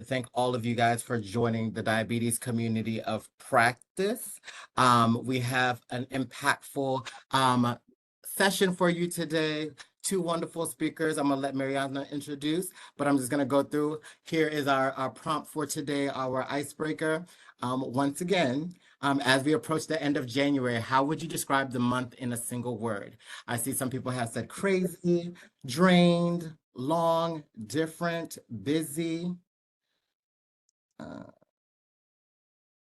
thank all of you guys for joining the Diabetes Community of Practice. We have an impactful session for you today. Two wonderful speakers. I'm gonna let Mariana introduce, but I'm just gonna go through. Here is our prompt for today, our icebreaker. Once again, as we approach the end of January, how would you describe the month in a single word? I see some people have said crazy, drained, long, different, busy,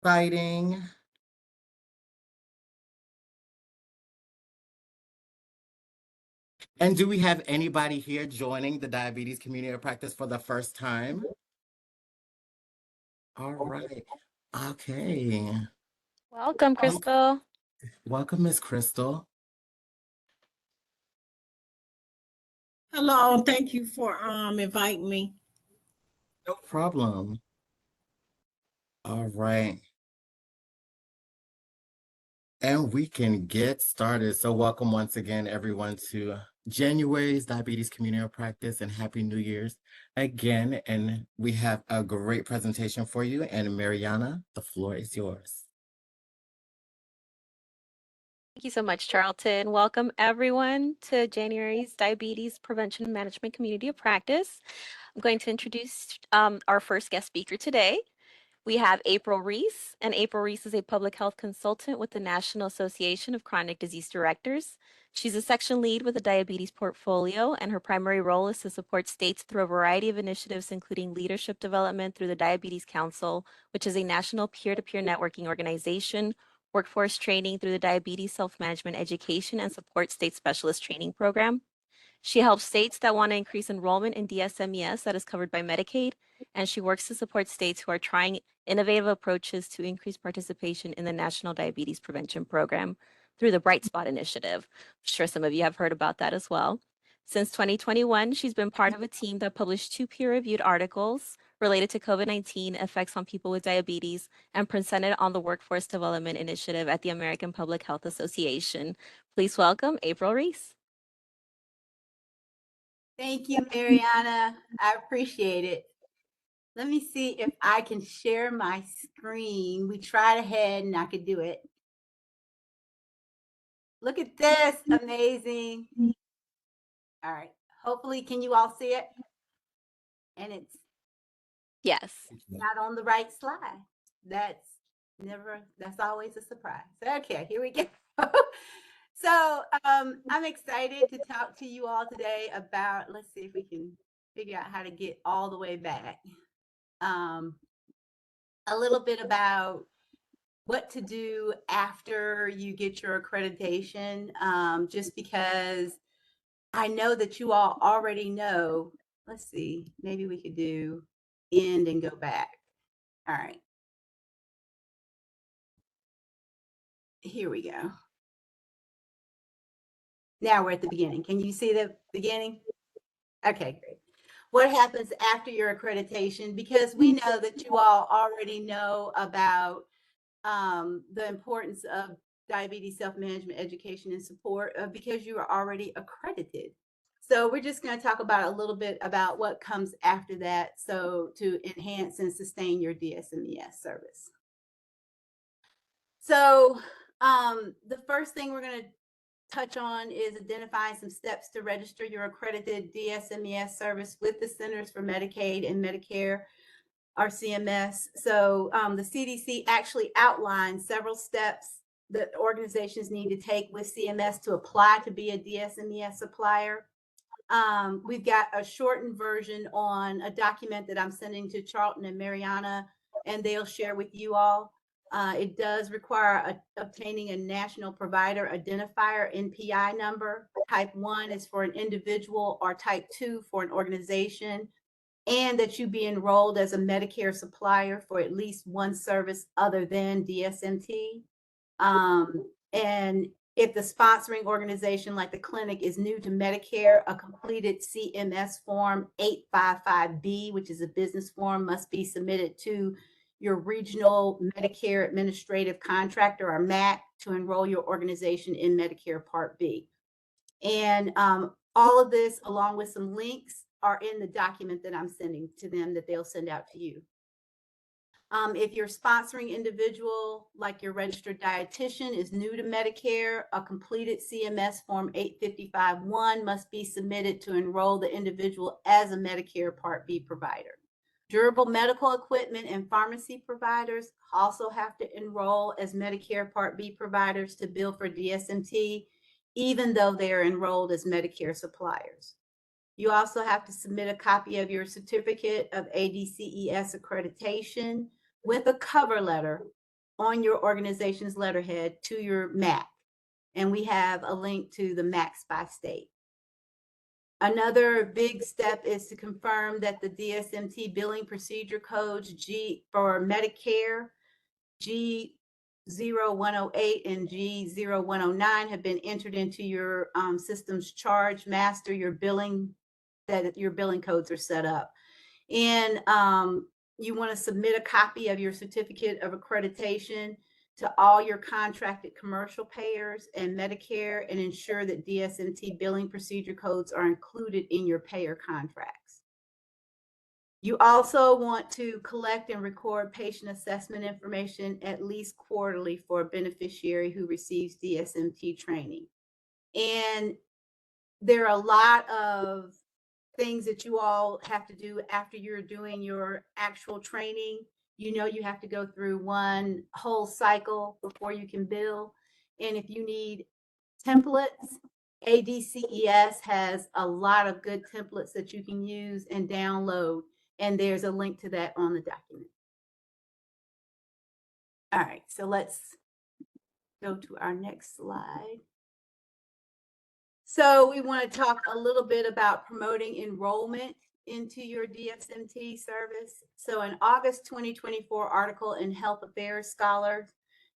exciting. And do we have anybody here joining the Diabetes Community of Practice for the first time? All right. Okay. Welcome, Crystal. Welcome, Miss Crystal. Hello, thank you for inviting me. No problem. All right. And we can get started. So welcome once again, everyone, to January's Diabetes Community of Practice, and Happy New Year's again. And we have a great presentation for you. And Mariana, the floor is yours. Thank you so much, Charlton. Welcome, everyone, to January's Diabetes Prevention and Management Community of Practice. I'm going to introduce our first guest speaker today. We have April Reese, and April Reese is a public health consultant with the National Association of Chronic Disease Directors. She's a section lead with a diabetes portfolio, and her primary role is to support states through a variety of initiatives, including leadership development through the Diabetes Council, which is a national peer-to-peer networking organization, workforce training through the Diabetes Self-Management Education and Support State Specialist Training Program. She helps states that want to increase enrollment in DSMES that is covered by Medicaid, and she works to support states who are trying innovative approaches to increase participation in the National Diabetes Prevention Program through the Bright Spot Initiative. I'm sure some of you have heard about that as well. Since 2021, she's been part of a team that published 2 peer-reviewed articles related to COVID-19 effects on people with diabetes and presented on the Workforce Development Initiative at the American Public Health Association. Please welcome April Reese. Thank you, Mariana. I appreciate it. Let me see if I can share my screen. We tried ahead and I could do it. Look at this, amazing. All right, hopefully, can you all see it? And it's Yes. not on the right slide. That's always a surprise. Okay, here we go. So I'm excited to talk to you all today about, let's see if we can figure out how to get all the way back. A little bit about what to do after you get your accreditation, just because I know that you all already know. Let's see, maybe we could do end and go back. All right. Here we go. Now we're at the beginning. Can you see the beginning? Okay, great. What happens after your accreditation? Because we know that you all already know about the importance of diabetes self-management education and support because you are already accredited. So we're just going to talk about a little bit about what comes after that, so to enhance and sustain your DSMES service. So the first thing we're going to touch on is identifying some steps to register your accredited DSMES service with the Centers for Medicaid and Medicare, or CMS. So the CDC actually outlined several steps that organizations need to take with CMS to apply to be a DSMES supplier. We've got a shortened version on a document that I'm sending to Charlton and Mariana, and they'll share with you all. It does require obtaining a national provider identifier NPI number. Type 1 is for an individual, or type 2 for an organization, and that you be enrolled as a Medicare supplier for at least one service other than DSMT. And if the sponsoring organization, like the clinic, is new to Medicare, a completed CMS form 855B, which is a business form, must be submitted to your regional Medicare administrative contractor, or MAC, to enroll your organization in Medicare Part B. And all of this, along with some links, are in the document that I'm sending to them that they'll send out to you. If your sponsoring individual, like your registered dietitian, is new to Medicare, a completed CMS Form 855-1 must be submitted to enroll the individual as a Medicare Part B provider. Durable medical equipment and pharmacy providers also have to enroll as Medicare Part B providers to bill for DSMT, even though they are enrolled as Medicare suppliers. You also have to submit a copy of your certificate of ADCES accreditation with a cover letter on your organization's letterhead to your MAC. And we have a link to the MACs by state. Another big step is to confirm that the DSMT billing procedure codes for Medicare, G0108 and G0109 have been entered into your system's charge master, your billing, that your billing codes are set up. And you want to submit a copy of your certificate of accreditation to all your contracted commercial payers and Medicare, and ensure that DSMT billing procedure codes are included in your payer contracts. You also want to collect and record patient assessment information at least quarterly for a beneficiary who receives DSMT training. And there are a lot of things that you all have to do after you're doing your actual training. You know, you have to go through one whole cycle before you can bill. And if you need templates, ADCES has a lot of good templates that you can use and download. And there's a link to that on the document. All right, so let's go to our next slide. So we want to talk a little bit about promoting enrollment into your DSMT service. So an August 2024 article in Health Affairs Scholar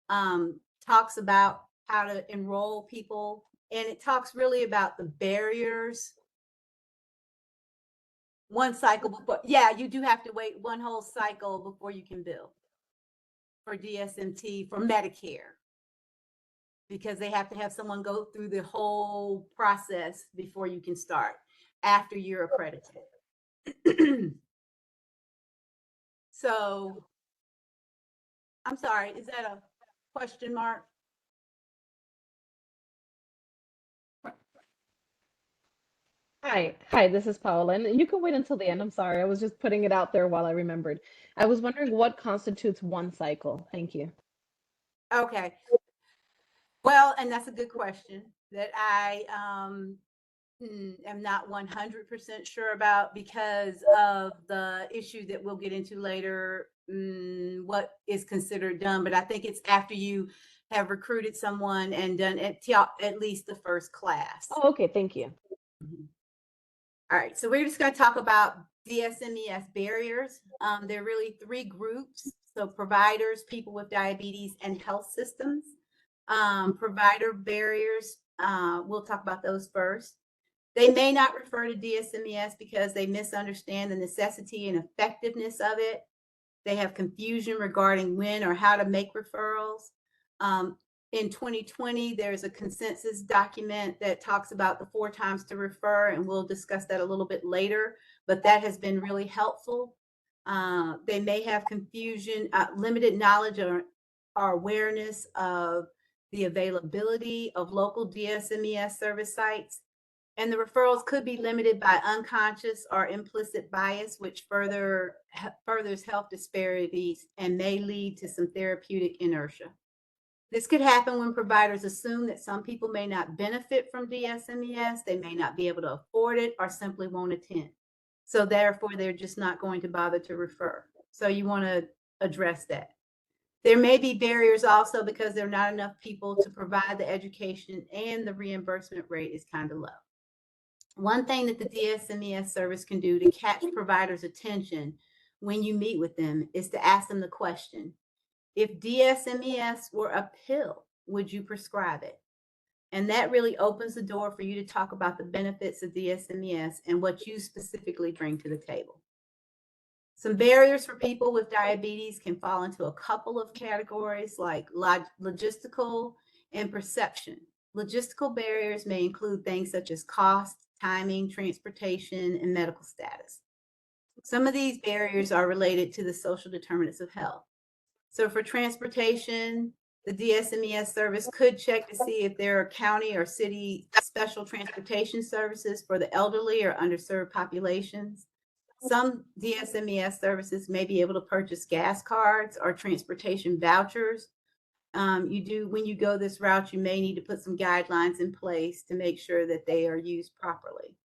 talks about how to enroll people, and it talks really about the barriers. One cycle before, yeah, you do have to wait one whole cycle before you can bill for DSMT for Medicare, because they have to have someone go through the whole process before you can start after you're accredited. So, I'm sorry, is that a question mark? Hi, this is Paola, and you can wait until the end. I'm sorry, I was just putting it out there while I remembered. I was wondering what constitutes one cycle. Thank you. Okay. Well, and that's a good question that I am not 100% sure about because of the issue that we'll get into later, what is considered done. But I think it's after you have recruited someone and done at least the first class. Oh, okay, thank you. Mhm. All right, so we're just going to talk about DSMES barriers. There are really three groups. So providers, people with diabetes, and health systems. Provider barriers, we'll talk about those first. They may not refer to DSMES because they misunderstand the necessity and effectiveness of it. They have confusion regarding when or how to make referrals. In 2020, there's a consensus document that talks about the 4 times to refer, and we'll discuss that a little bit later, but that has been really helpful. They may have confusion, limited knowledge or awareness of the availability of local DSMES service sites, and the referrals could be limited by unconscious or implicit bias, which furthers health disparities and may lead to some therapeutic inertia. This could happen when providers assume that some people may not benefit from DSMES, they may not be able to afford it, or simply won't attend. So therefore, they're just not going to bother to refer. So you want to address that. There may be barriers also because there are not enough people to provide the education, and the reimbursement rate is kind of low. One thing that the DSMES service can do to catch providers' attention when you meet with them is to ask them the question, if DSMES were a pill, would you prescribe it? And that really opens the door for you to talk about the benefits of DSMES and what you specifically bring to the table. Some barriers for people with diabetes can fall into a couple of categories, like logistical and perception. Logistical barriers may include things such as cost, timing, transportation, and medical status. Some of these barriers are related to the social determinants of health. So for transportation, the DSMES service could check to see if there are county or city special transportation services for the elderly or underserved populations. Some DSMES services may be able to purchase gas cards or transportation vouchers. When you go this route, you may need to put some guidelines in place to make sure that they are used properly.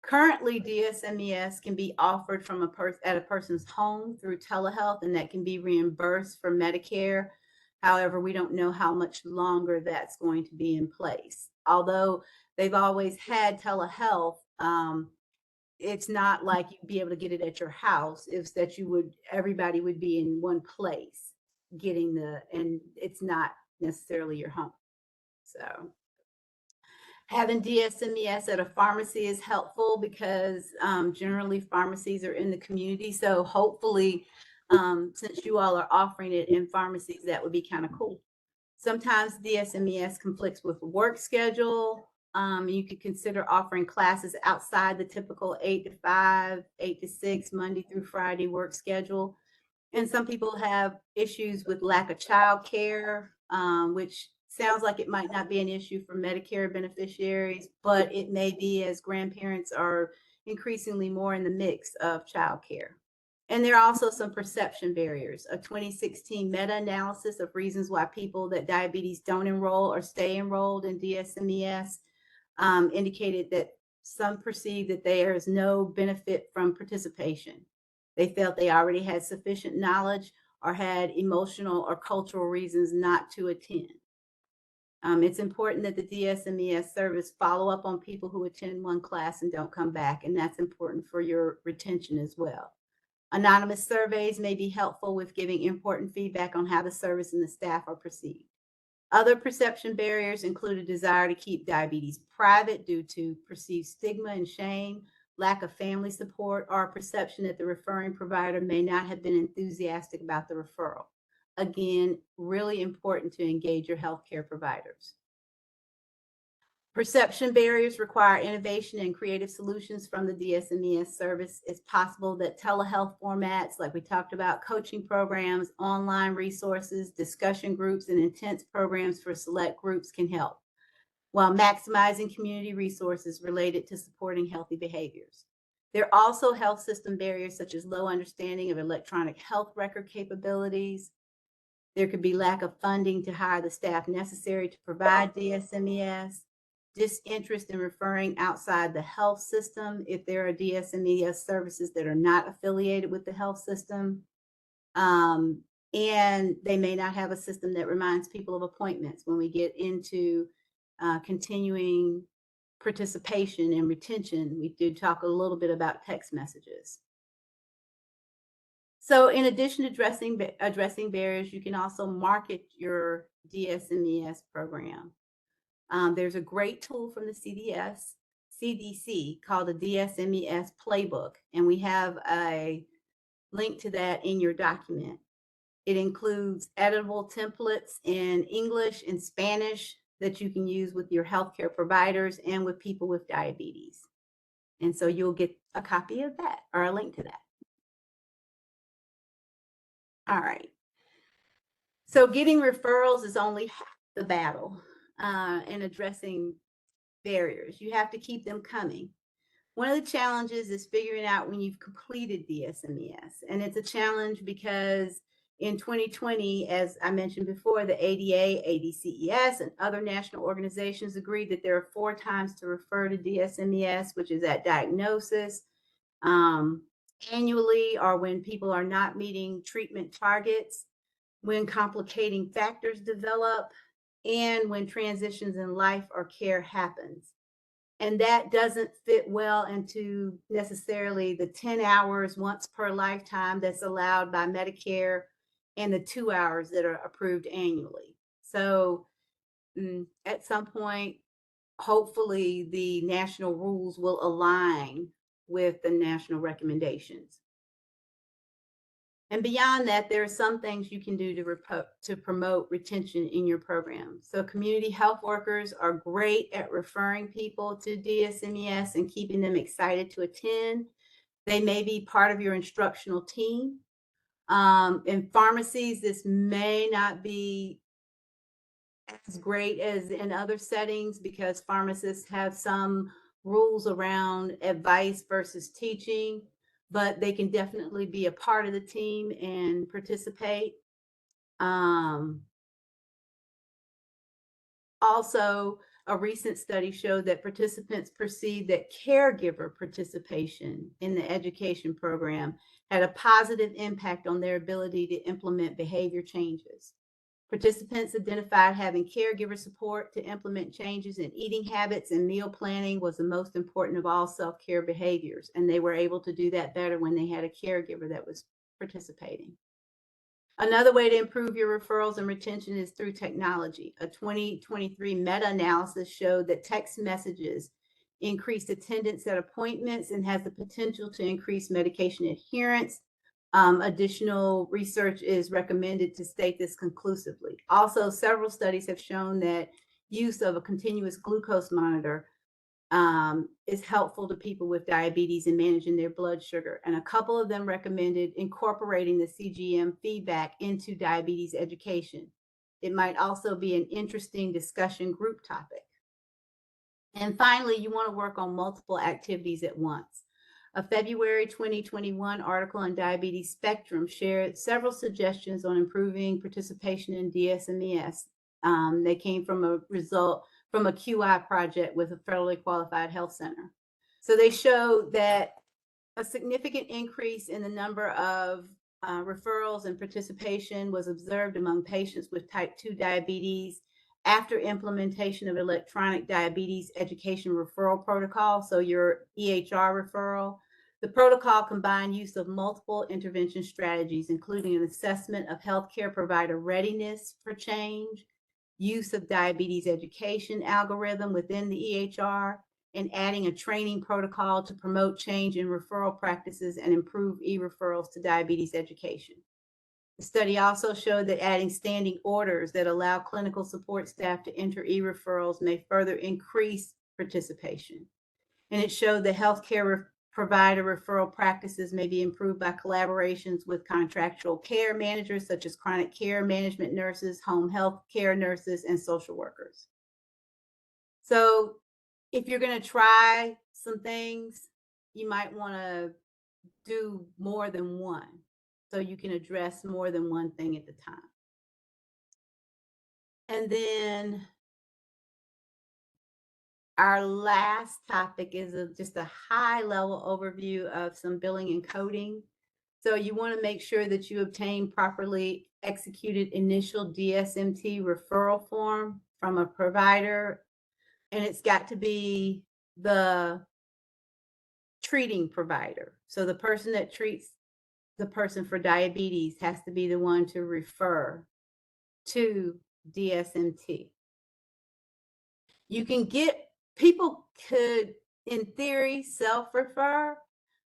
Currently, DSMES can be offered from at a person's home through telehealth, and that can be reimbursed for Medicare. However, we don't know how much longer that's going to be in place. Although they've always had telehealth, it's not like you'd be able to get it at your house. It's that everybody would be in one place getting and it's not necessarily your home. So having DSMES at a pharmacy is helpful because generally pharmacies are in the community. So hopefully, since you all are offering it in pharmacies, that would be kind of cool. Sometimes DSMES conflicts with work schedule. You could consider offering classes outside the typical 8 to 5, 8 to 6, Monday through Friday work schedule. And some people have issues with lack of childcare, which sounds like it might not be an issue for Medicare beneficiaries, but it may be as grandparents are increasingly more in the mix of childcare. And there are also some perception barriers. A 2016 meta-analysis of reasons why people that diabetes don't enroll or stay enrolled in DSMES indicated that some perceive that there is no benefit from participation. They felt they already had sufficient knowledge or had emotional or cultural reasons not to attend. It's important that the DSMES service follow up on people who attend one class and don't come back, and that's important for your retention as well. Anonymous surveys may be helpful with giving important feedback on how the service and the staff are perceived. Other perception barriers include a desire to keep diabetes private due to perceived stigma and shame, lack of family support, or a perception that the referring provider may not have been enthusiastic about the referral. Again, really important to engage your healthcare providers. Perception barriers require innovation and creative solutions from the DSMES service. It's possible that telehealth formats, like we talked about, coaching programs, online resources, discussion groups, and intense programs for select groups can help, while maximizing community resources related to supporting healthy behaviors. There are also health system barriers such as low understanding of electronic health record capabilities. There could be lack of funding to hire the staff necessary to provide DSMES, disinterest in referring outside the health system if there are DSMES services that are not affiliated with the health system. And they may not have a system that reminds people of appointments when we get into continuing participation and retention. We do talk a little bit about text messages. So in addition to addressing barriers, you can also market your DSMES program. There's a great tool from the CDC called the DSMES Playbook, and we have a link to that in your document. It includes editable templates in English and Spanish that you can use with your healthcare providers and with people with diabetes. And so you'll get a copy of that or a link to that. All right. So getting referrals is only half the battle in addressing barriers. You have to keep them coming. One of the challenges is figuring out when you've completed DSMES. And it's a challenge because in 2020, as I mentioned before, the ADA, ADCES, and other national organizations agreed that there are 4 times to refer to DSMES, which is at diagnosis, annually, or when people are not meeting treatment targets, when complicating factors develop, and when transitions in life or care happens. And that doesn't fit well into necessarily the 10 hours once per lifetime that's allowed by Medicare and the 2 hours that are approved annually. So at some point, hopefully the national rules will align with the national recommendations. And beyond that, there are some things you can do to promote retention in your program. So community health workers are great at referring people to DSMES and keeping them excited to attend. They may be part of your instructional team. In pharmacies, this may not be as great as in other settings because pharmacists have some rules around advice versus teaching, but they can definitely be a part of the team and participate. Also, a recent study showed that participants perceived that caregiver participation in the education program had a positive impact on their ability to implement behavior changes. Participants identified having caregiver support to implement changes in eating habits and meal planning was the most important of all self-care behaviors, and they were able to do that better when they had a caregiver that was participating. Another way to improve your referrals and retention is through technology. A 2023 meta-analysis showed that text messages increased attendance at appointments and has the potential to increase medication adherence. Additional research is recommended to state this conclusively. Also, several studies have shown that use of a continuous glucose monitor is helpful to people with diabetes in managing their blood sugar. And a couple of them recommended incorporating the CGM feedback into diabetes education. It might also be an interesting discussion group topic. And finally, you want to work on multiple activities at once. A February 2021 article on Diabetes Spectrum shared several suggestions on improving participation in DSMES. They came from a result from a QI project with a federally qualified health center. So they showed that a significant increase in the number of referrals and participation was observed among patients with type 2 diabetes after implementation of electronic diabetes education referral protocol, so your EHR referral. The protocol combined use of multiple intervention strategies, including an assessment of healthcare provider readiness for change, use of diabetes education algorithm within the EHR, and adding a training protocol to promote change in referral practices and improve e-referrals to diabetes education. The study also showed that adding standing orders that allow clinical support staff to enter e-referrals may further increase participation. And it showed that healthcare provider referral practices may be improved by collaborations with contractual care managers, such as chronic care management nurses, home health care nurses, and social workers. So if you're going to try some things, you might want to do more than one, so you can address more than one thing at the time. And then our last topic is just a high-level overview of some billing and coding. So you want to make sure that you obtain properly executed initial DSMT referral form from a provider, and it's got to be the treating provider. So the person that treats the person for diabetes has to be the one to refer to DSMT. You can people could, in theory, self-refer,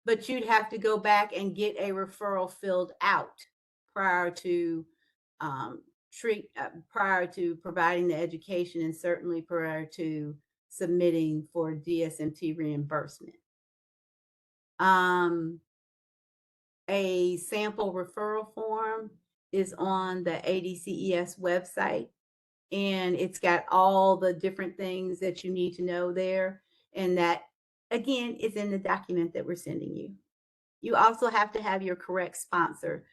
but you'd have to go back and get a referral filled out prior to providing the education, and certainly prior to submitting for DSMT reimbursement. A sample referral form is on the ADCES website, and it's got all the different things that you need to know there. And that, again, is in the document that we're sending you. You also have to have your correct sponsor.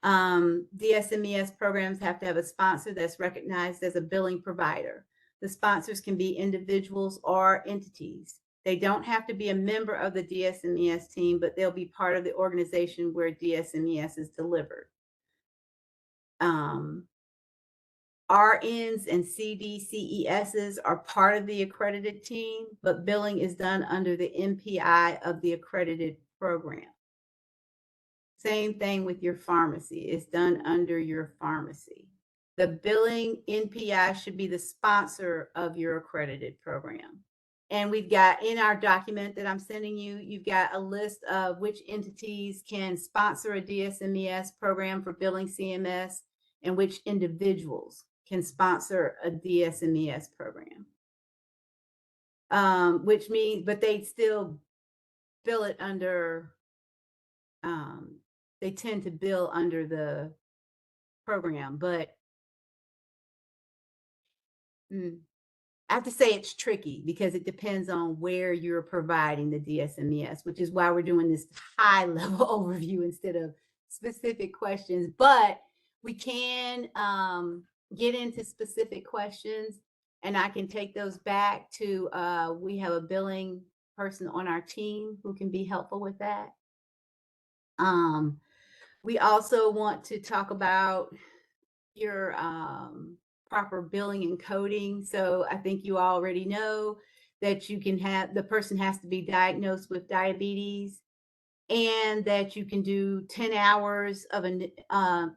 DSMES programs have to have a sponsor that's recognized as a billing provider. The sponsors can be individuals or entities. They don't have to be a member of the DSMES team, but they'll be part of the organization where DSMES is delivered. RNs and CDCESs are part of the accredited team, but billing is done under the NPI of the accredited program. Same thing with your pharmacy. It's done under your pharmacy. The billing NPI should be the sponsor of your accredited program. And we've got in our document that I'm sending you, you've got a list of which entities can sponsor a DSMES program for billing CMS and which individuals can sponsor a DSMES program. Which means, but they still bill it under, they tend to bill under the program, but I have to say it's tricky because it depends on where you're providing the DSMES, which is why we're doing this high level overview instead of specific questions. But we can get into specific questions, and I can take those back to, we have a billing person on our team who can be helpful with that. We also want to talk about your proper billing and coding. So I think you already know that you can have, the person has to be diagnosed with diabetes, and that you can do 10 hours of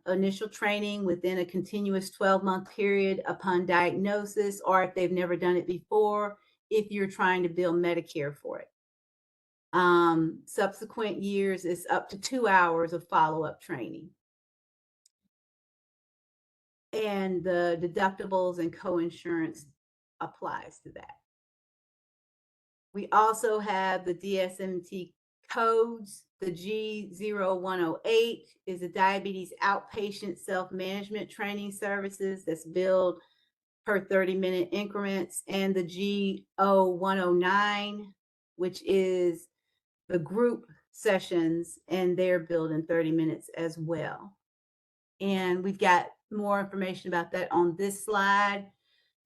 initial training within a continuous 12-month period upon diagnosis, or if they've never done it before, if you're trying to bill Medicare for it. Subsequent years is up to 2 hours of follow-up training. And the deductibles and co-insurance applies to that. We also have the DSMT codes. The G0108 is a diabetes outpatient self-management training services that's billed per 30-minute increments, and the G0109, which is the group sessions, and they're billed in 30 minutes as well. And we've got more information about that on this slide.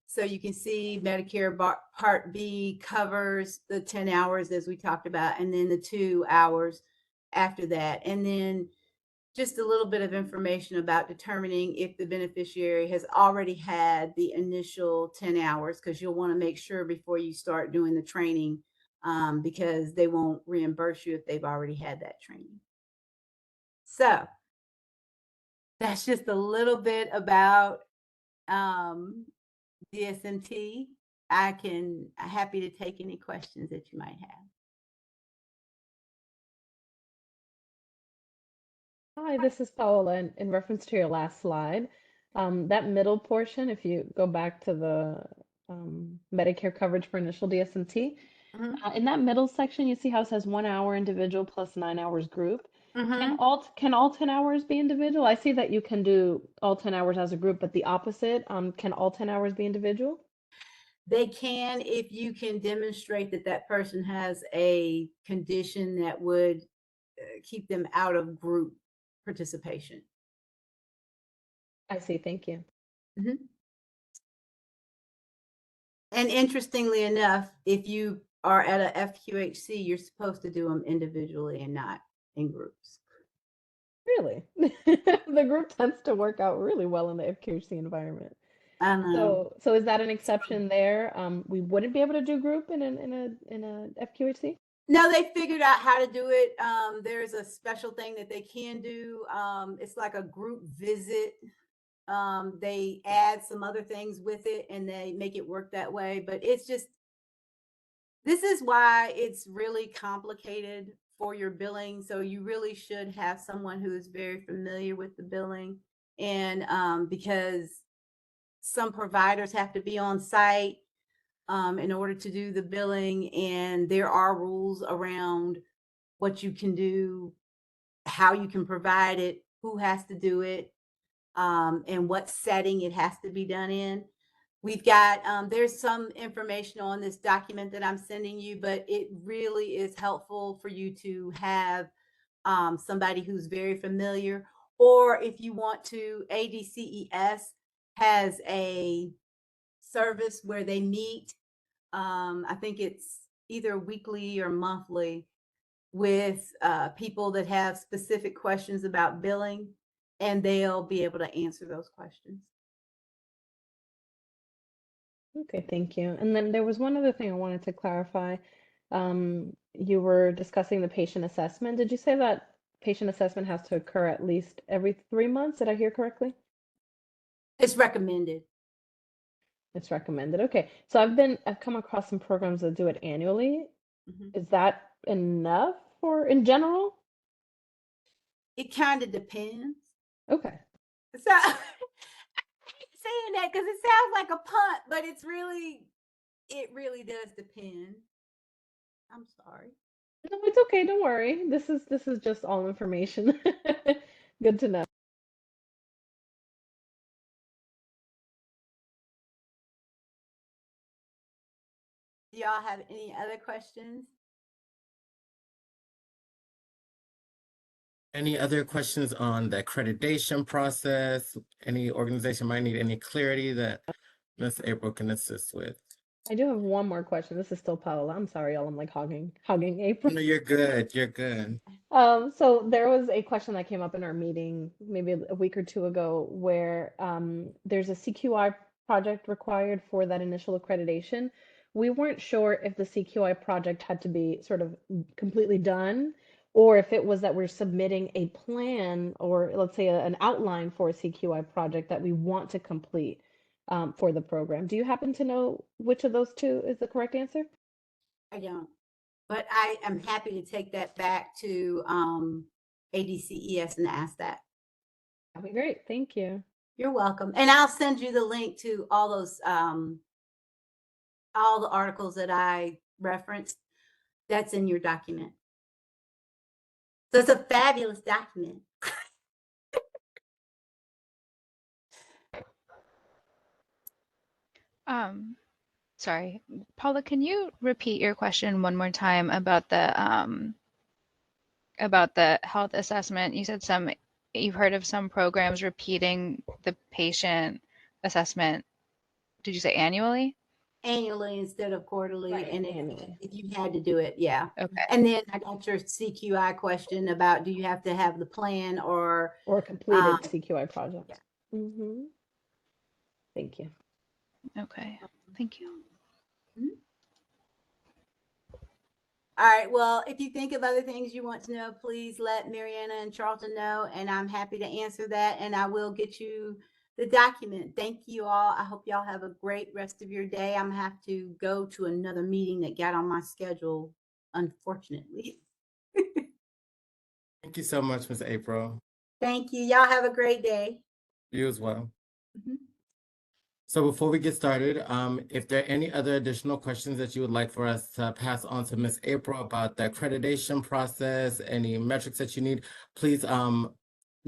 So you can see Medicare Part B covers the 10 hours as we talked about, and then the 2 hours after that. And then just a little bit of information about determining if the beneficiary has already had the initial 10 hours, because you'll want to make sure before you start doing the training, because they won't reimburse you if they've already had that training. So that's just a little bit about DSMT. I'm happy to take any questions that you might have. Hi, this is Paola. In reference to your last slide, that middle portion, if you go back to the Medicare coverage for initial DSMT, in that middle section, you see how it says 1 hour individual plus 9 hours group. Can all 10 hours be individual? I see that you can do all 10 hours as a group, but the opposite, can all 10 hours be individual? They can, if you can demonstrate that that person has a condition that would keep them out of group participation. I see. Thank you. And interestingly enough, if you are at a FQHC, you're supposed to do them individually and not in groups. Really? The group tends to work out really well in the FQHC environment. I know. So is that an exception there? We wouldn't be able to do group in a FQHC? No, they figured out how to do it. There's a special thing that they can do. It's like a group visit. They add some other things with it and they make it work that way. But it's just, this is why it's really complicated for your billing. So you really should have someone who is very familiar with the billing. And because some providers have to be on site in order to do the billing, and there are rules around what you can do, how you can provide it, who has to do it, and what setting it has to be done in. We've got, there's some information on this document that I'm sending you, but it really is helpful for you to have somebody who's very familiar, or if you want to, ADCES has a service where they meet, I think it's either weekly or monthly, with people that have specific questions about billing, and they'll be able to answer those questions. Okay, thank you. And then there was one other thing I wanted to clarify. You were discussing the patient assessment. Did you say that patient assessment has to occur at least every 3 months? Did I hear correctly? It's recommended. It's recommended. Okay. So I've come across some programs that do it annually. Mhm. Is that enough for in general? It kind of depends. Okay. So I hate saying that because it sounds like a punt, but it really does depend. I'm sorry. No, it's okay. Don't worry. This is just all information. Good to know. Do y'all have any other questions? Any other questions on the accreditation process? Any organization might need any clarity that Ms. April can assist with? I do have one more question. This is still Paola. I'm sorry, y'all. I'm like hogging April. No, you're good. You're good. So there was a question that came up in our meeting maybe a week or two ago where there's a CQI project required for that initial accreditation. We weren't sure if the CQI project had to be sort of completely done or if it was that we're submitting a plan or let's say an outline for a CQI project that we want to complete for the program. Do you happen to know which of those two is the correct answer? I don't. But I am happy to take that back to ADCES and ask that. That'd be great. Thank you. You're welcome. And I'll send you the link to all those all the articles that I referenced. That's in your document. So it's a fabulous document. Sorry, Paula, can you repeat your question one more time about the health assessment? You said you've heard of some programs repeating the patient assessment. Did you say annually? Annually instead of quarterly. Right, And annually. if you had to do it, yeah. Okay. And then I got your CQI question about do you have to have the plan or Or a completed Um, CQI project. Mm-hmm. Thank you. Okay. Thank you. all right. Well, if you think of other things you want to know, please let Mariana and Charlton know, and I'm happy to answer that. And I will get you the document. Thank you all. I hope y'all have a great rest of your day. I'm gonna have to go to another meeting that got on my schedule, unfortunately. Thank you so much, Ms. April. Thank you. Y'all have a great day. You as well. Mhm. So before we get started, if there are any other additional questions that you would like for us to pass on to Ms. April about the accreditation process, any metrics that you need, please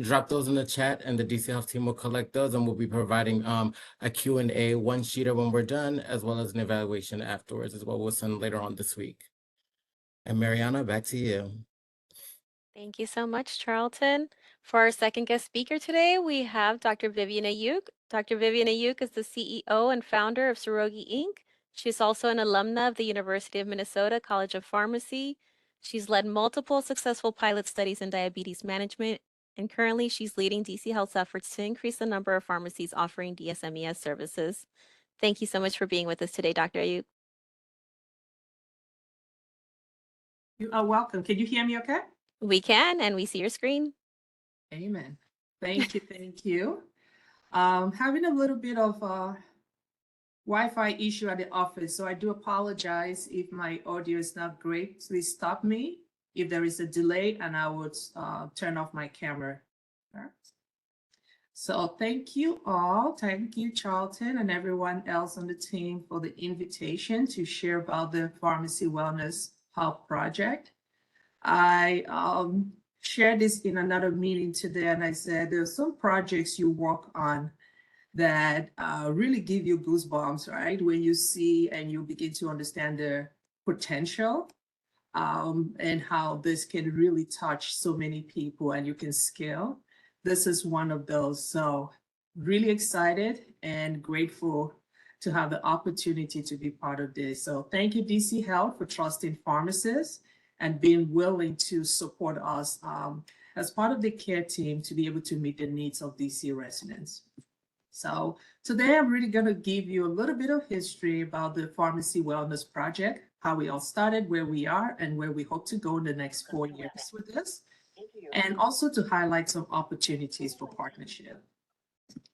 drop those in the chat and the DC Health team will collect those and we'll be providing a Q&A one-sheeter when we're done, as well as an evaluation afterwards as well. We'll send later on this week. And Mariana, back to you. Thank you so much, Charlton. For our second guest speaker today, we have Dr. Vivian Ayuk. Dr. Vivian Ayuk is the CEO and founder of Sirogi Inc. She's also an alumna of the University of Minnesota College of Pharmacy. She's led multiple successful pilot studies in diabetes management, and currently she's leading DC Health's efforts to increase the number of pharmacies offering DSMES services. Thank you so much for being with us today, Dr. Ayuk. You are welcome. Can you hear me okay? We can, and we see your screen. Amen. Thank you. Thank you. Having a little bit of a Wi-Fi issue at the office, so I do apologize if my audio is not great. Please stop me if there is a delay and I would turn off my camera. All right. So thank you all. Thank you, Charlton, and everyone else on the team for the invitation to share about the Pharmacy Wellness Hub project. I shared this in another meeting today, and I said there are some projects you work on that really give you goosebumps, right? When you see and you begin to understand the potential and how this can really touch so many people and you can scale. This is one of those. So really excited and grateful to have the opportunity to be part of this. So thank you, DC Health, for trusting pharmacists and being willing to support us as part of the care team to be able to meet the needs of DC residents. So today I'm really going to give you a little bit of history about the Pharmacy Wellness Project, how we all started, where we are, and where we hope to go in the next 4 years with this, and also to highlight some opportunities for partnership.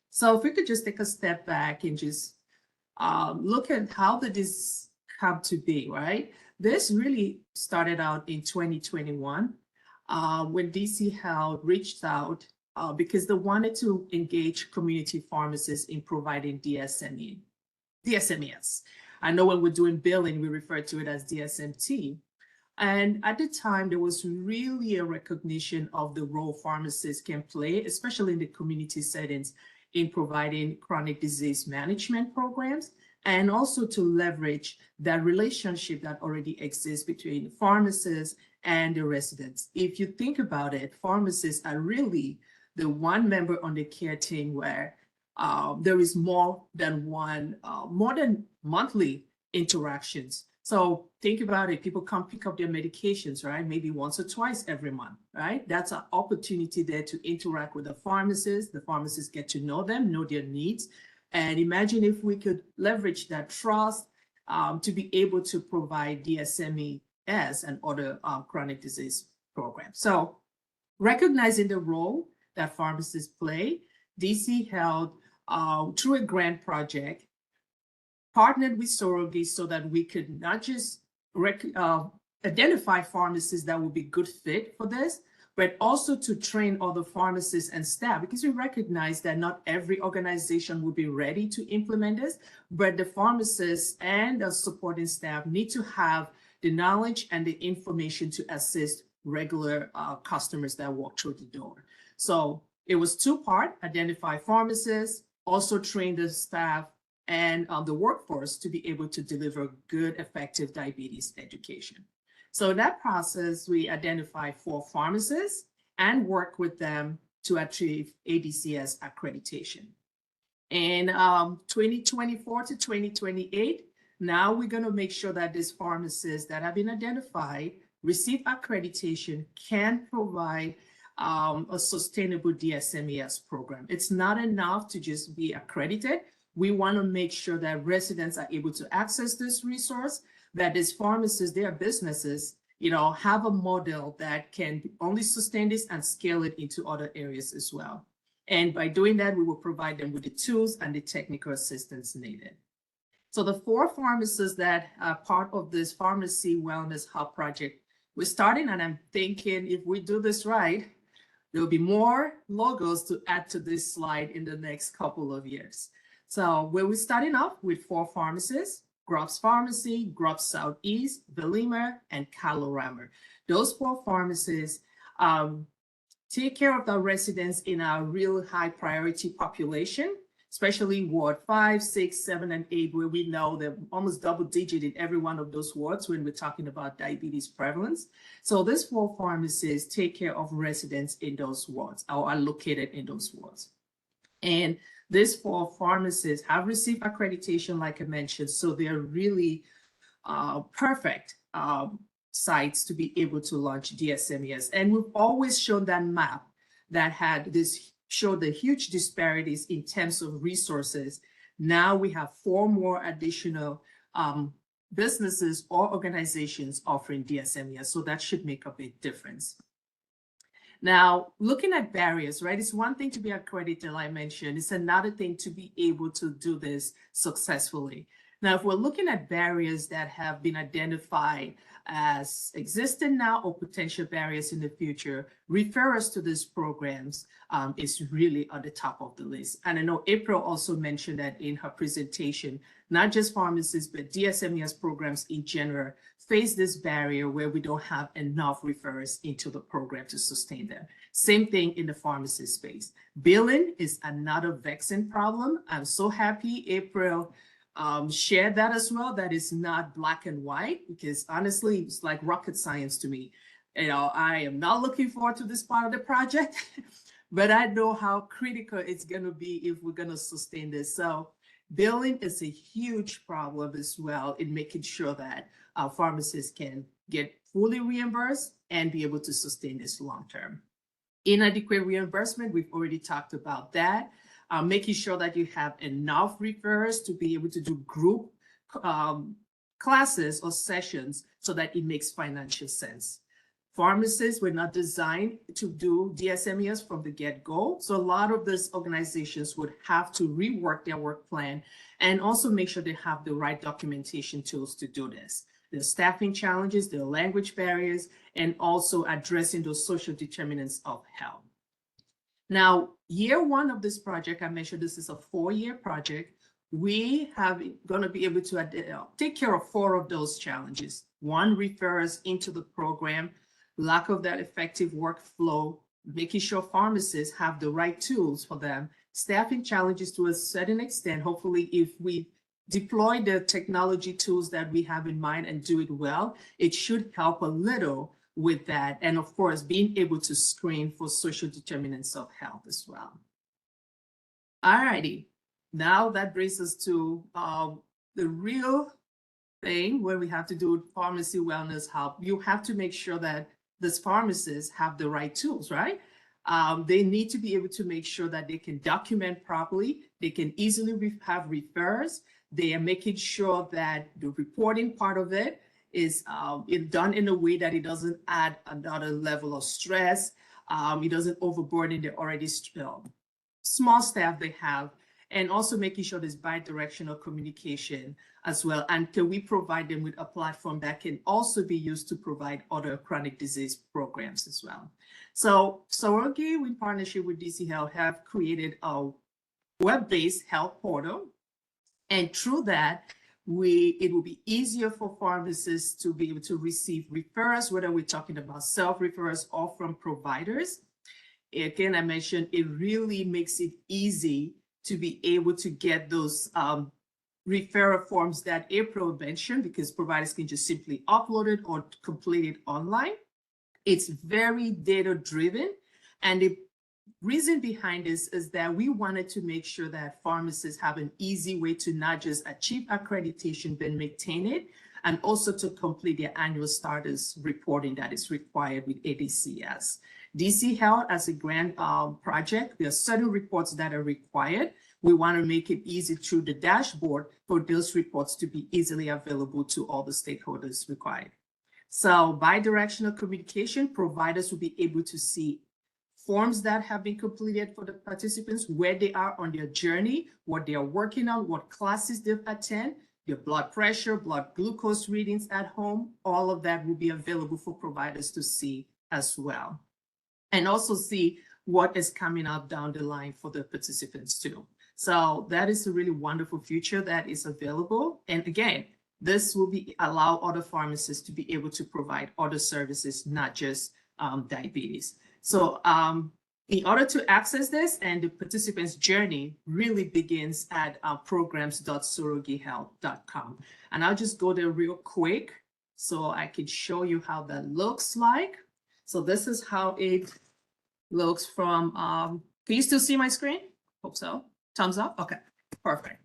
So if we could just take a step back and just look at how did this come to be, right? This really started out in 2021 when DC Health reached out because they wanted to engage community pharmacists in providing DSMES. I know when we're doing billing, we refer to it as DSMT. And at the time, there was really a recognition of the role pharmacists can play, especially in the community settings, in providing chronic disease management programs, and also to leverage that relationship that already exists between pharmacists and the residents. If you think about it, pharmacists are really the one member on the care team where there is more than monthly interactions. So think about it, people come pick up their medications, right? Maybe once or twice every month, right? That's an opportunity there to interact with the pharmacists get to know them, know their needs. And imagine if we could leverage that trust to be able to provide DSMES and other chronic disease programs. So recognizing the role that pharmacists play, DC Health, through a grant project, partnered with Sorogi so that we could not just identify pharmacists that would be good fit for this, but also to train other pharmacists and staff, because we recognize that not every organization will be ready to implement this, but the pharmacists and the supporting staff need to have the knowledge and the information to assist regular customers that walk through the door. So it was two-part: identify pharmacists, also train the staff and the workforce to be able to deliver good, effective diabetes education. So in that process, we identify 4 pharmacists and work with them to achieve ADCS accreditation. In 2024 to 2028, now we're going to make sure that these pharmacists that have been identified, receive accreditation, can provide a sustainable DSMES program. It's not enough to just be accredited. We want to make sure that residents are able to access this resource, that these pharmacists, their businesses, have a model that can only sustain this and scale it into other areas as well. And by doing that, we will provide them with the tools and the technical assistance needed. So the 4 pharmacists that are part of this Pharmacy Wellness Hub project, we're starting, and I'm thinking if we do this right, there'll be more logos to add to this slide in the next couple of years. So we're starting off with 4 pharmacists: Grubbs Pharmacy, Grubbs Southeast, Belima, and Kalorama. Those 4 pharmacists take care of the residents in our real high priority population, especially Ward 5, 6, 7, and 8, where we know they're almost double digit in every one of those wards when we're talking about diabetes prevalence. So these 4 pharmacists take care of residents in those wards, or are located in those wards. And these 4 pharmacists have received accreditation, like I mentioned, so they're really perfect sites to be able to launch DSMES. And we've always shown that map that showed the huge disparities in terms of resources. Now we have 4 more additional businesses or organizations offering DSMES, so that should make a big difference. Now, looking at barriers, right? It's one thing to be accredited, like I mentioned. It's another thing to be able to do this successfully. Now, if we're looking at barriers that have been identified as existing now or potential barriers in the future, referrals to these programs is really at the top of the list. And I know April also mentioned that in her presentation, not just pharmacists, but DSMES programs in general face this barrier where we don't have enough referrers into the program to sustain them. Same thing in the pharmacy space. Billing is another vexing problem. I'm so happy April shared that as well, that is not black and white, because honestly, it's like rocket science to me. I am not looking forward to this part of the project, but I know how critical it's going to be if we're going to sustain this. So billing is a huge problem as well in making sure that our pharmacists can get fully reimbursed and be able to sustain this long term. Inadequate reimbursement, we've already talked about that. Making sure that you have enough referrers to be able to do group classes or sessions so that it makes financial sense. Pharmacists were not designed to do DSMES from the get-go. So a lot of these organizations would have to rework their work plan and also make sure they have the right documentation tools to do this. The staffing challenges, the language barriers, and also addressing those social determinants of health. Now, year one of this project, I mentioned this is a 4-year project. We have going to be able to take care of 4 of those challenges. 1, refers into the program, lack of that effective workflow, making sure pharmacists have the right tools for them, staffing challenges to a certain extent. Hopefully, if we deploy the technology tools that we have in mind and do it well, it should help a little with that. And of course, being able to screen for social determinants of health as well. All righty, now that brings us to the real thing where we have to do pharmacy wellness help. You have to make sure that these pharmacists have the right tools, right? They need to be able to make sure that they can document properly. They can easily have refers. They are making sure that the reporting part of it is done in a way that it doesn't add another level of stress. It doesn't overburden the already small staff they have, and also making sure there's bi-directional communication as well. And can we provide them with a platform that can also be used to provide other chronic disease programs as well. So Sorogi, in partnership with DC Health, have created a web-based health portal. And through that, it will be easier for pharmacists to be able to receive referrals, whether we're talking about self-referrals or from providers. Again, I mentioned it really makes it easy to be able to get those referral forms that April mentioned, because providers can just simply upload it or complete it online. It's very data-driven, and the reason behind this is that we wanted to make sure that pharmacists have an easy way to not just achieve accreditation, but maintain it, and also to complete their annual status reporting that is required with ADCS. DC Health, as a grant project, there are certain reports that are required. We want to make it easy through the dashboard for those reports to be easily available to all the stakeholders required. So bi-directional communication, providers will be able to see forms that have been completed for the participants, where they are on their journey, what they are working on, what classes they've attended, their blood pressure, blood glucose readings at home. All of that will be available for providers to see as well. And also see what is coming up down the line for the participants too. So that is a really wonderful feature that is available. And again, this will allow other pharmacists to be able to provide other services, not just diabetes. So in order to access this, and the participant's journey really begins at programs.sorogihealth.com. And I'll just go there real quick so I can show you how that looks like. So this is how it looks from, can you still see my screen? Hope so. Thumbs up? Okay, perfect.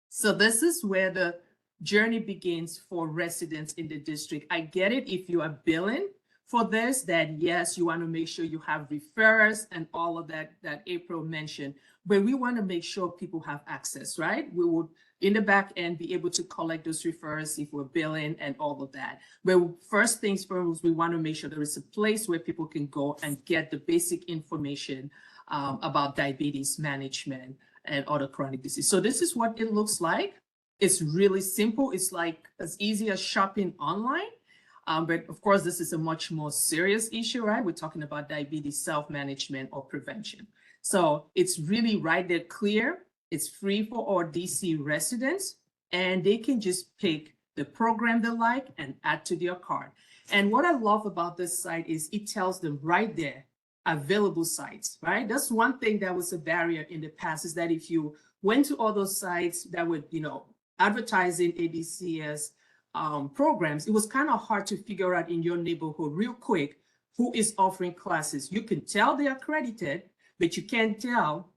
So this is where the journey begins for residents in the district. I get it if you are billing for this, that yes, you want to make sure you have referrals and all of that April mentioned, but we want to make sure people have access, right? We would, in the back end, be able to collect those referrals if we're billing and all of that. But first things first, we want to make sure there is a place where people can go and get the basic information about diabetes management and other chronic disease. So this is what it looks like. It's really simple. It's like as easy as shopping online. But of course, this is a much more serious issue, right? We're talking about diabetes self-management or prevention. So it's really right there, clear. It's free for our DC residents, and they can just pick the program they like and add to their cart. And what I love about this site is it tells them right there, available sites, right? That's one thing that was a barrier in the past, is that if you went to all those sites that would, advertising ADCS programs, it was kind of hard to figure out in your neighborhood real quick who is offering classes. You can tell they're accredited, but you can't tell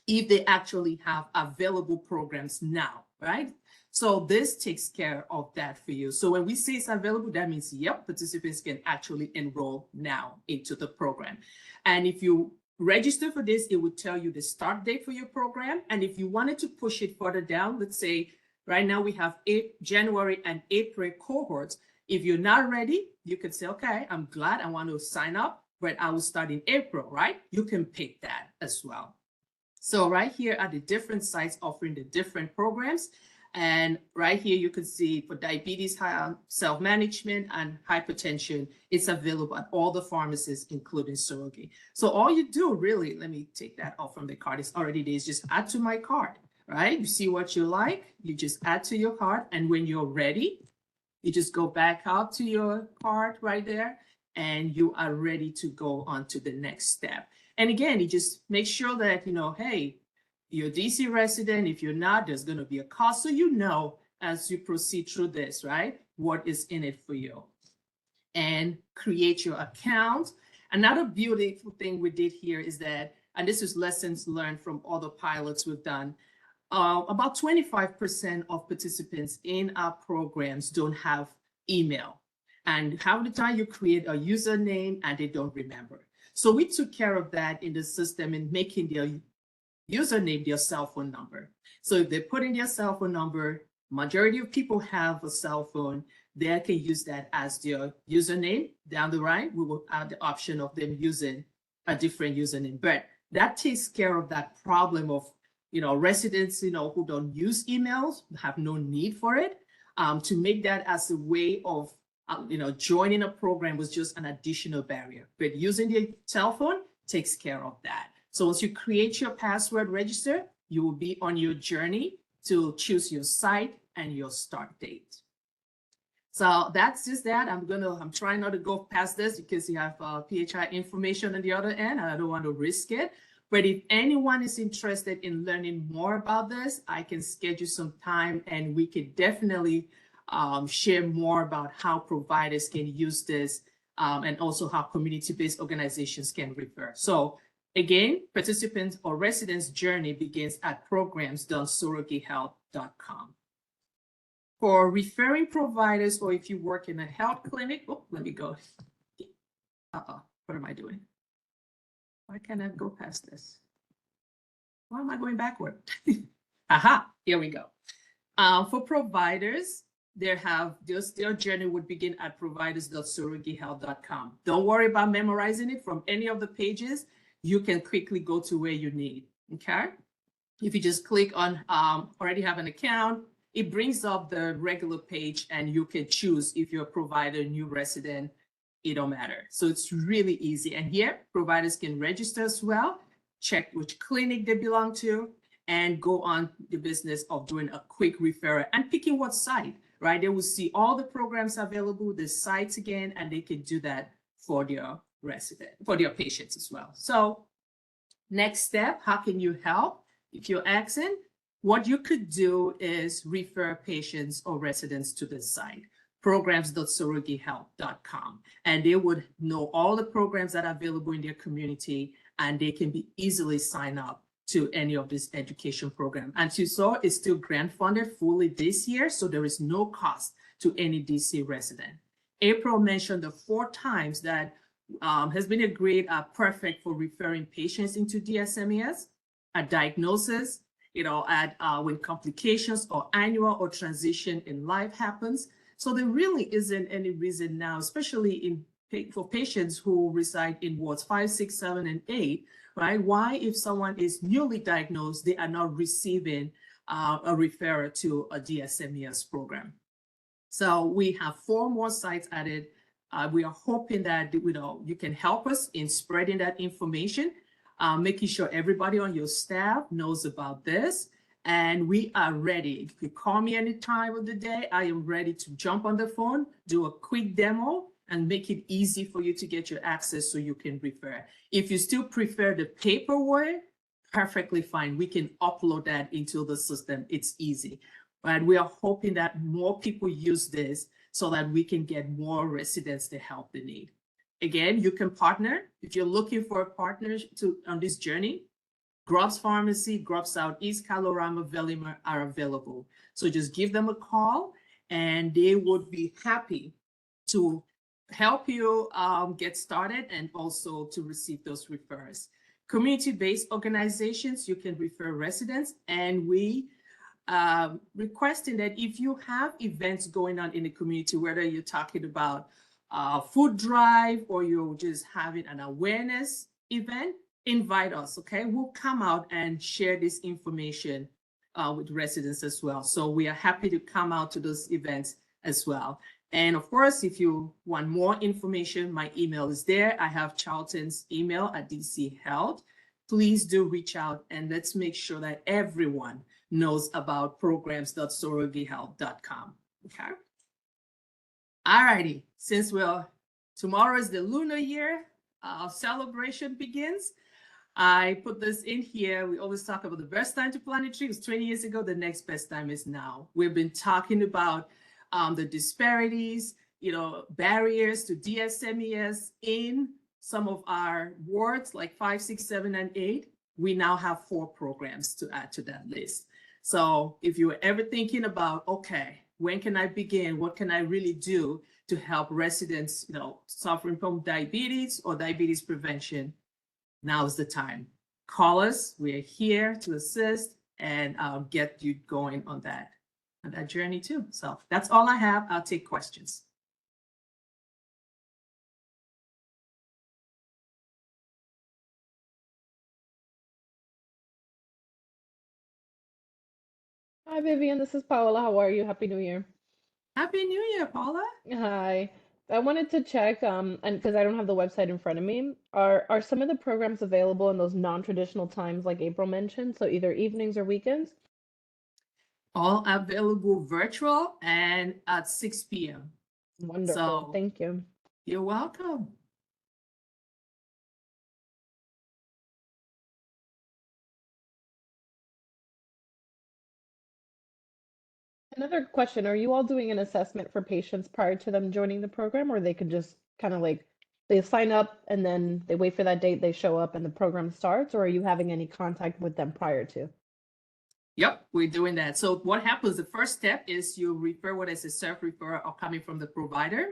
if they actually have available programs now, right? So this takes care of that for you. So when we say it's available, that means, yep, participants can actually enroll now into the program. And if you register for this, it would tell you the start date for your program. And if you wanted to push it further down, let's say right now we have January and April cohorts, If you're not ready, you can say, okay, I'm glad I want to sign up, but I will start in April, right? You can pick that as well. So right here are the different sites offering the different programs. And right here, you can see for diabetes, self-management, and hypertension, it's available at all the pharmacies, including Surrogy. So all you do really, let me take that off from the card, it's already there, is just add to my cart, right? You see what you like, you just add to your cart. And when you're ready, you just go back out to your cart right there, and you are ready to go on to the next step. And again, you just make sure that, you know, hey, you're a DC resident. If you're not, there's going to be a cost. So you know, as you proceed through this, right, what is in it for you. And create your account. Another beautiful thing we did here is that, and this is lessons learned from other pilots we've done, about 25% of participants in our programs don't have email. And half the time you create a username and they don't remember. So we took care of that in the system in making their username their cell phone number. So if they put in their cell phone number, majority of people have a cell phone, they can use that as their username. Down the line, we will add the option of them using a different username. But that takes care of that problem of, you know, residents, you know, who don't use emails, have no need for it. To make that as a way of, you know, joining a program was just an additional barrier. But using the cell phone takes care of that. So once you create your password register, you will be on your journey to choose your site and your start date. So that's just that. I'm trying not to go past this because you have PHI information on the other end, and I don't want to risk it. But if anyone is interested in learning more about this, I can schedule some time and we can definitely share more about how providers can use this and also how community-based organizations can refer. So again, participants or residents' journey begins at programs.surrogyhealth.com. For referring providers, or if you work in a health clinic, let me go. What am I doing? Why can't I go past this? Why am I going backward? Aha, here we go. For providers, their journey would begin at providers.surrogyhealth.com. Don't worry about memorizing it from any of the pages. You can quickly go to where you need, okay? If you just click on already have an account, it brings up the regular page and you can choose if you're a provider, new resident, it don't matter. So it's really easy. And here, providers can register as well, check which clinic they belong to, and go on the business of doing a quick referral and picking what site, right? They will see all the programs available, the sites again, and they can do that for their patients as well. So next step, how can you help? If you're asking, what you could do is refer patients or residents to the site, programs.surrogyhealth.com, and they would know all the programs that are available in their community, and they can be easily sign up to any of this education program. And you saw it's still grant funded fully this year, so there is no cost to any DC resident. April mentioned the 4 times that has been agreed are perfect for referring patients into DSMES, a diagnosis, you know, when complications or annual or transition in life happens. So there really isn't any reason now, especially for patients who reside in wards 5, 6, 7, and 8, right? Why, if someone is newly diagnosed, they are not receiving a referral to a DSMES program. So we have 4 more sites added. We are hoping that, you know, you can help us in spreading that information, making sure everybody on your staff knows about this. And we are ready. If you call me any time of the day, I am ready to jump on the phone, do a quick demo, and make it easy for you to get your access so you can refer. If you still prefer the paperwork, perfectly fine. We can upload that into the system. It's easy. But we are hoping that more people use this so that we can get more residents the help they need. Again, you can partner. If you're looking for a partner on this journey, Grubbs Pharmacy, Grubbs Southeast, Kalorama, Velima are available. So just give them a call and they would be happy to help you get started and also to receive those referrals. Community-based organizations, you can refer residents, and we requesting that if you have events going on in the community, whether you're talking about food drive or you're just having an awareness event, invite us, okay? We'll come out and share this information with residents as well. So we are happy to come out to those events as well. And of course, if you want more information, my email is there. I have Charlton's email at DC Health. Please do reach out and let's make sure that everyone knows about programs.sorovihealth.com. Okay. All righty. Since tomorrow is the lunar year, our celebration begins. I put this in here. We always talk about the best time to plant a tree was 20 years ago. The next best time is now. We've been talking about the disparities, barriers to DSMES in some of our wards like 5, 6, 7, and 8. We now have 4 programs to add to that list. So if you were ever thinking about, okay, when can I begin? What can I really do to help residents, suffering from diabetes or diabetes prevention? Now's the time. Call us. We're here to assist and get you going on that journey too. So that's all I have. I'll take questions. Hi, Vivian. This is Paola. How are you? Happy New Year. Happy New Year, Paula. Hi. I wanted to check, and because I don't have the website in front of me, are some of the programs available in those non-traditional times like April mentioned? So either evenings or weekends? All available virtual and at 6 p.m. Wonderful. So Thank you. you're welcome. Another question, are you all doing an assessment for patients prior to them joining the program, or they could just kind of like they sign up and then they wait for that date, they show up and the program starts, or are you having any contact with them prior to? Yep, we're doing that. So what happens, the first step is you refer what is a self-referral or coming from the provider.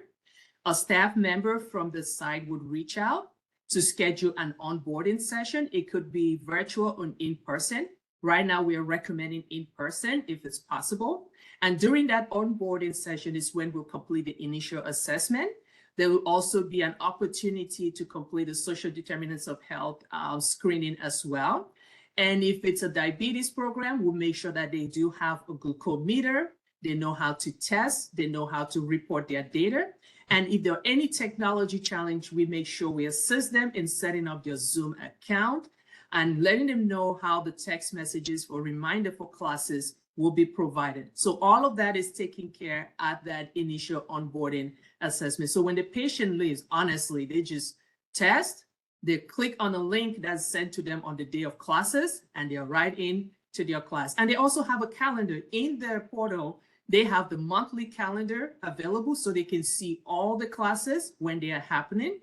A staff member from the site would reach out to schedule an onboarding session. It could be virtual or in person. Right now, we are recommending in person if it's possible. And during that onboarding session is when we'll complete the initial assessment. There will also be an opportunity to complete the social determinants of health screening as well. And if it's a diabetes program, we'll make sure that they do have a glucometer. They know how to test. They know how to report their data. And if there are any technology challenge, we make sure we assist them in setting up their Zoom account and letting them know how the text messages for reminder for classes will be provided. So all of that is taken care at that initial onboarding assessment. So when the patient leaves, honestly, they just test, they click on a link that's sent to them on the day of classes, and they're right in to their class. And they also have a calendar in their portal. They have the monthly calendar available so they can see all the classes when they are happening.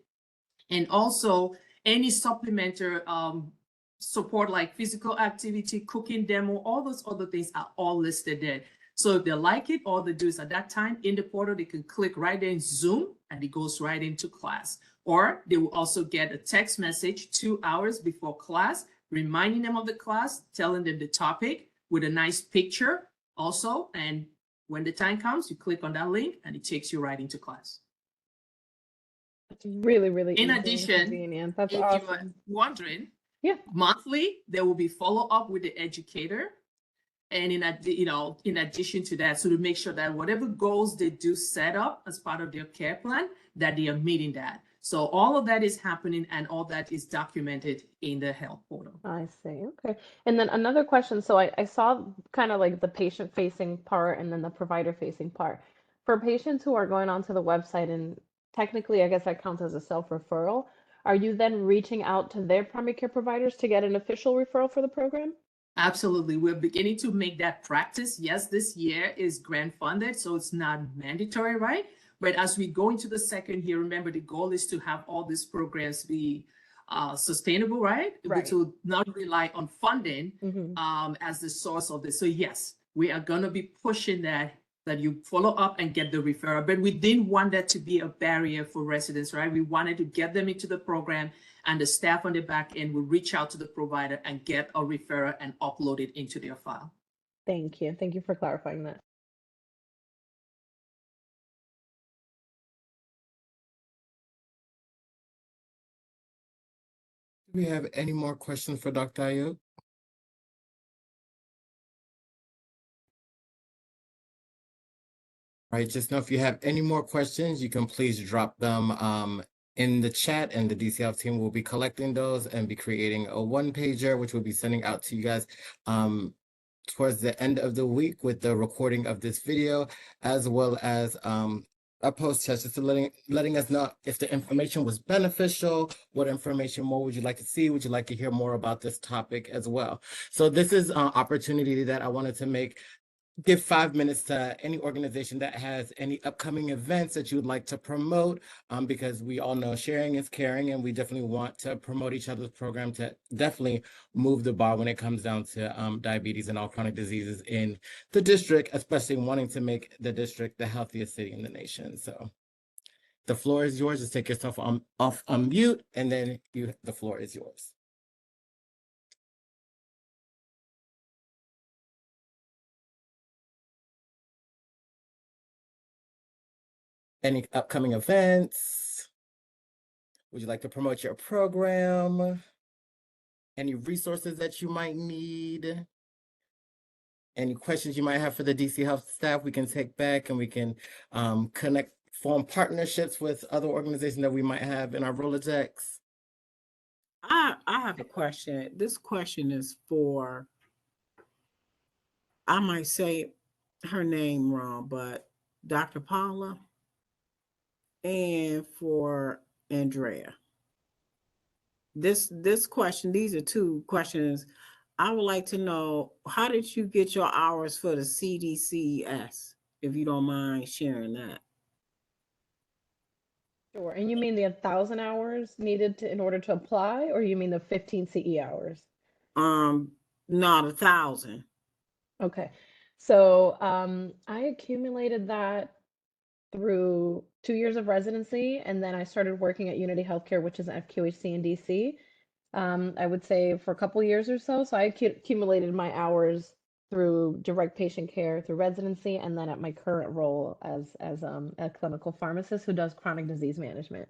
And also any supplementary support like physical activity, cooking demo, all those other things are all listed there. So if they like it, all they do is at that time in the portal, they can click right there in Zoom and it goes right into class. Or they will also get a text message 2 hours before class, reminding them of the class, telling them the topic with a nice picture also. And when the time comes, you click on that link and it takes you right into class. It's really, really In easy and addition, convenient. That's if awesome. you are wondering, Yeah. monthly, there will be follow-up with the educator. And in addition to that, so to make sure that whatever goals they do set up as part of their care plan, that they are meeting that. So all of that is happening and all that is documented in the health portal. I see. Okay. And then another question. So I saw kind of like the patient facing part and then the provider facing part. For patients who are going onto the website, and technically, I guess that counts as a self-referral, are you then reaching out to their primary care providers to get an official referral for the program? Absolutely. We're beginning to make that practice. Yes, this year is grant funded, so it's not mandatory, right? But as we go into the second year, remember the goal is to have all these programs be sustainable, right? Right. To not rely on funding Mm-hmm. as the source of this. So yes, we are going to be pushing that you follow up and get the referral. But we didn't want that to be a barrier for residents, right? We wanted to get them into the program, and the staff on the back end will reach out to the provider and get a referral and upload it into their file. Thank you. Thank you for clarifying that. Do we have any more questions for Dr. Ayub? All right, just know if you have any more questions, you can please drop them in the chat, and the DCF team will be collecting those and be creating a one-pager, which we'll be sending out to you guys towards the end of the week with the recording of this video, as well as a post test, just to letting us know if the information was beneficial, what information more would you like to see, would you like to hear more about this topic as well. So this is an opportunity that I wanted to give 5 minutes to any organization that has any upcoming events that you would like to promote, because we all know sharing is caring, and we definitely want to promote each other's program to definitely move the bar when it comes down to diabetes and all chronic diseases in the district, especially wanting to make the district the healthiest city in the nation. So the floor is yours. Just take yourself off mute, and then the floor is yours. Any upcoming events? Would you like to promote your program? Any resources that you might need? Any questions you might have for the DC Health staff, we can take back, and we can form partnerships with other organizations that we might have in our Rolodex. I have a question. This question is for, I might say her name wrong, but Dr. Paula and for Andrea. This question, these are two questions. I would like to know, how did you get your hours for the CDCS, if you don't mind sharing that? Sure. And you mean the 1,000 hours needed in order to apply, or you mean the 15 CE hours? Not 1,000. Okay. So I accumulated that through 2 years of residency, and then I started working at Unity Healthcare, which is an FQHC in DC. I would say for a couple years or so. So I accumulated my hours through direct patient care, through residency, and then at my current role as a clinical pharmacist who does chronic disease management.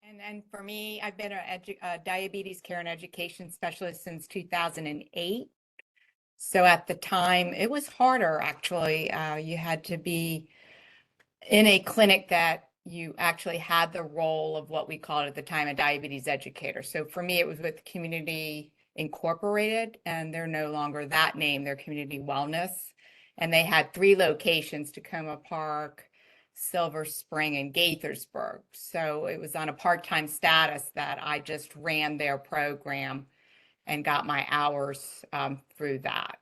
And for me, I've been a diabetes care and education specialist since 2008. So at the time, it was harder, actually. You had to be in a clinic that you actually had the role of what we called at the time a diabetes educator. So for me, it was with Community Incorporated, and they're no longer that name, they're Community Wellness. And they had 3 locations, Tacoma Park, Silver Spring, and Gaithersburg. So it was on a part-time status that I just ran their program and got my hours through that.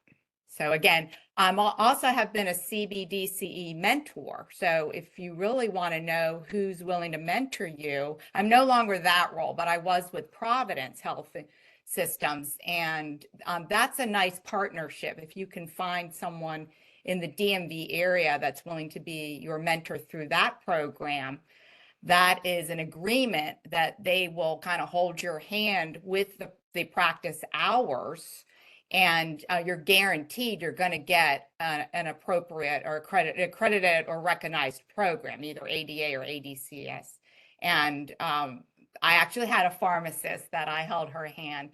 So again, I also have been a CBDCE mentor. So if you really want to know who's willing to mentor you, I'm no longer that role, but I was with Providence Health Systems. And that's a nice partnership. If you can find someone in the DMV area that's willing to be your mentor through that program, that is an agreement that they will kind of hold your hand with the practice hours, and you're guaranteed you're going to get an appropriate or accredited or recognized program, either ADA or ADCS. And I actually had a pharmacist that I held her hand.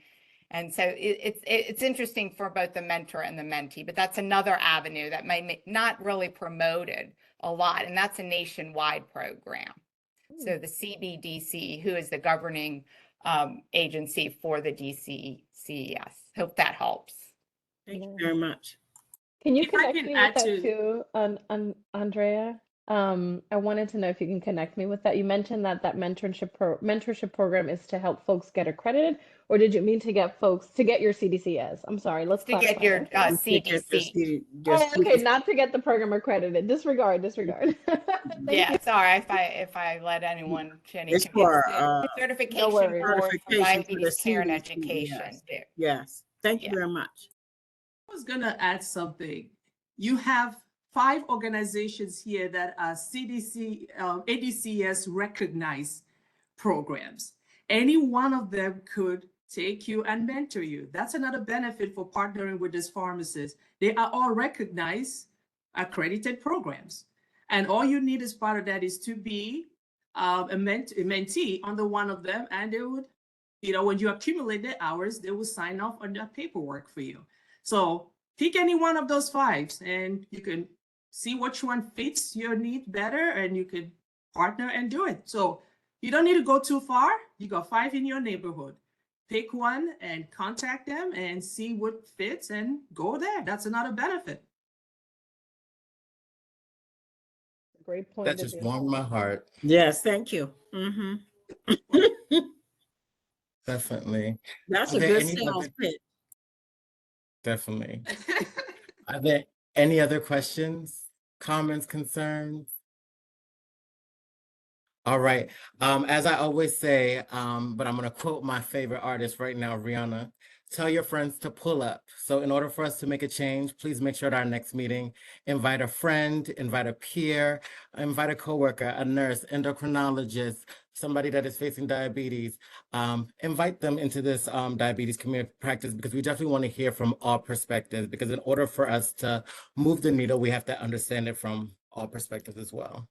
And so it's interesting for both the mentor and the mentee, but that's another avenue that may not really promoted a lot. And that's a nationwide program. So the CBDC, who is the governing agency for the DCCES. Hope that helps. Thank you very much. Can you If I connect can me add with that to- too, Andrea? I wanted to know if you can connect me with that. You mentioned that mentorship program is to help folks get accredited, or did you mean to get folks to get your CDCS? I'm sorry, let's To get clarify your that. CDC. Oh, okay, not to get the program accredited. Disregard. Thank Yeah, you. sorry if I let anyone, Jenny. It's for, the certification worries. board for Certification for the diabetes care and CDC, education. yes. Yes, thank you Yeah. very much. I was going to add something. You have 5 organizations here that are CDC, ADCS recognized programs. Any one of them could take you and mentor you. That's another benefit for partnering with these pharmacists. They are all recognized, accredited programs. And all you need as part of that is to be a mentee under one of them, and they would, when you accumulate the hours, they will sign off on that paperwork for you. So pick any one of those 5s, and you can see which one fits your need better, and you can partner and do it. So you don't need to go too far. You got 5 in your neighborhood. Pick one and contact them and see what fits and go there. That's another benefit. Great point That of just view. warmed my heart. Yes, thank you. Definitely. That's Are a there good any sales other- pitch. Definitely. Are there any other questions, comments, concerns? All right. As I always say, but I'm gonna quote my favorite artist right now, Rihanna. Tell your friends to pull up. So in order for us to make a change, please make sure at our next meeting, invite a friend, invite a peer, invite a coworker, a nurse, endocrinologist, somebody that is facing diabetes. Invite them into this diabetes community practice, because we definitely want to hear from all perspectives, because in order for us to move the needle, we have to understand it from all perspectives as well.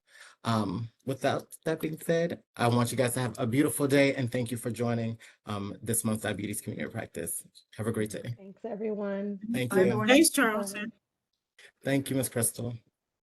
Without that being said, I want you guys to have a beautiful day, and thank you for joining this month's Diabetes Community Practice. Have a great day. Thanks, everyone. Thank Bye, you. everyone. Thanks, Bye. Charleston. Thank you, Ms. Crystal.